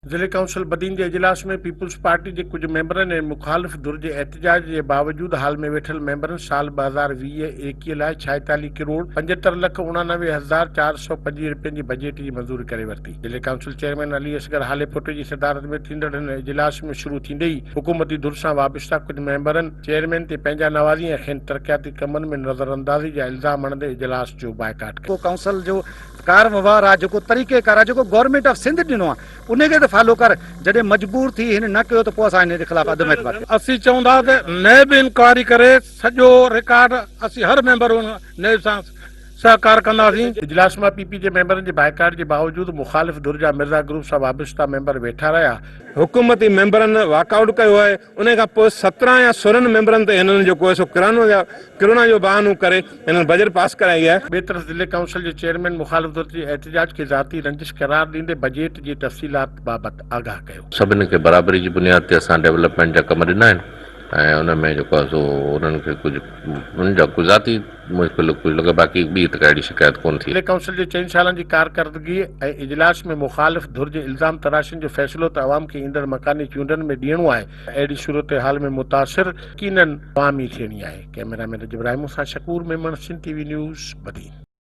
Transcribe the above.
ज़िले काउंसिल बदीन के इजलास में पीपुल्स पार्टी के कुछ मेंबरनि ने मुखालिफ़ धुर के एहतजाज के बावजूद हाल में वेठल मेंबरनि साल 2020-21 लाइ 46 करोड़ 75,89,425 रुपयनि की बजट की मंजूरी करे वरती। ज़िले काउंसिल चेयरमैन अली असगर हालेपुटे की सदारत में थींदड़ हिन इजलास में शुरू थींदे ही हुकूमती धुर से वाबस्ता कुछ मेंबरनि चेयरमैन ते पंहिंजा नवाज़ी ऐं खेनि तरक़ियाती कमनि में नज़रअंदाज़ी जा इल्ज़ाम हणंदे इजलास जो बाइकाट कयो। काउंसिल जो कारवहिवार आहे, जेको तरीक़ेकार आहे, जेको गवर्नमेंट ऑफ सिंध ॾिनो आहे, उनखे त फॉलो कर। जॾहिं मजबूर थी हिन न कयो त पोइ असां हिन जे ख़िलाफ़ अदम एतबार कयूं। असीं चवंदा त नए बि इंक्वायरी करे सॼो रिकॉर्ड असीं हर मेंबर नए सां सहकार कंदासीं। इजलास में पीपी के मेंबरनि के बाइकाट के बावजूद मुखालिफ़ धुर जा मिर्ज़ा ग्रुप सां वाबस्ता मेंबर वेठा रहा। हुकूमती मेंबरनि वॉकआउट कयो आहे, उन खां पोइ 17 या 16 मेंबरनि ते हिननि जो कोई सो किराना जो बहानो करे हिननि बजट पास कराई आहे। ॿिए तरफ़ ज़िले काउंसिल के चेयरमैन मुखालिफ़ धुर के एहतजाज के ज़ाती रंजिश करार ॾींदे बजट की तफ़सीलात बाबत आगाह कयो। सभिनी खे बराबरी जी बुनियाद ते असां डेवलपमेंट जा कम ॾिना आहिनि ऐं उन में जेको आहे सो उन्हनि खे कुझु उन्हनि जा गुज़ाती मुश्किल कुझु लॻे, बाक़ी ॿी त अहिड़ी शिकायत कोन थी। ज़िले काउंसिल के 4 सालनि की कारकर्दगी ऐं इजलास में मुखालिफ़ धुर के इल्ज़ाम तराशन जो फैसलो त अवाम के ईंदड़ मकानी चूंडनि में ॾियणो आहे। अहिड़ी सूरत हाल में मुतासिर कीनन अवामी थियणी आहे। कैमरामैन इब्राहिम सां शकूर मेमन, सिंध टीवी न्यूज़ बदीन।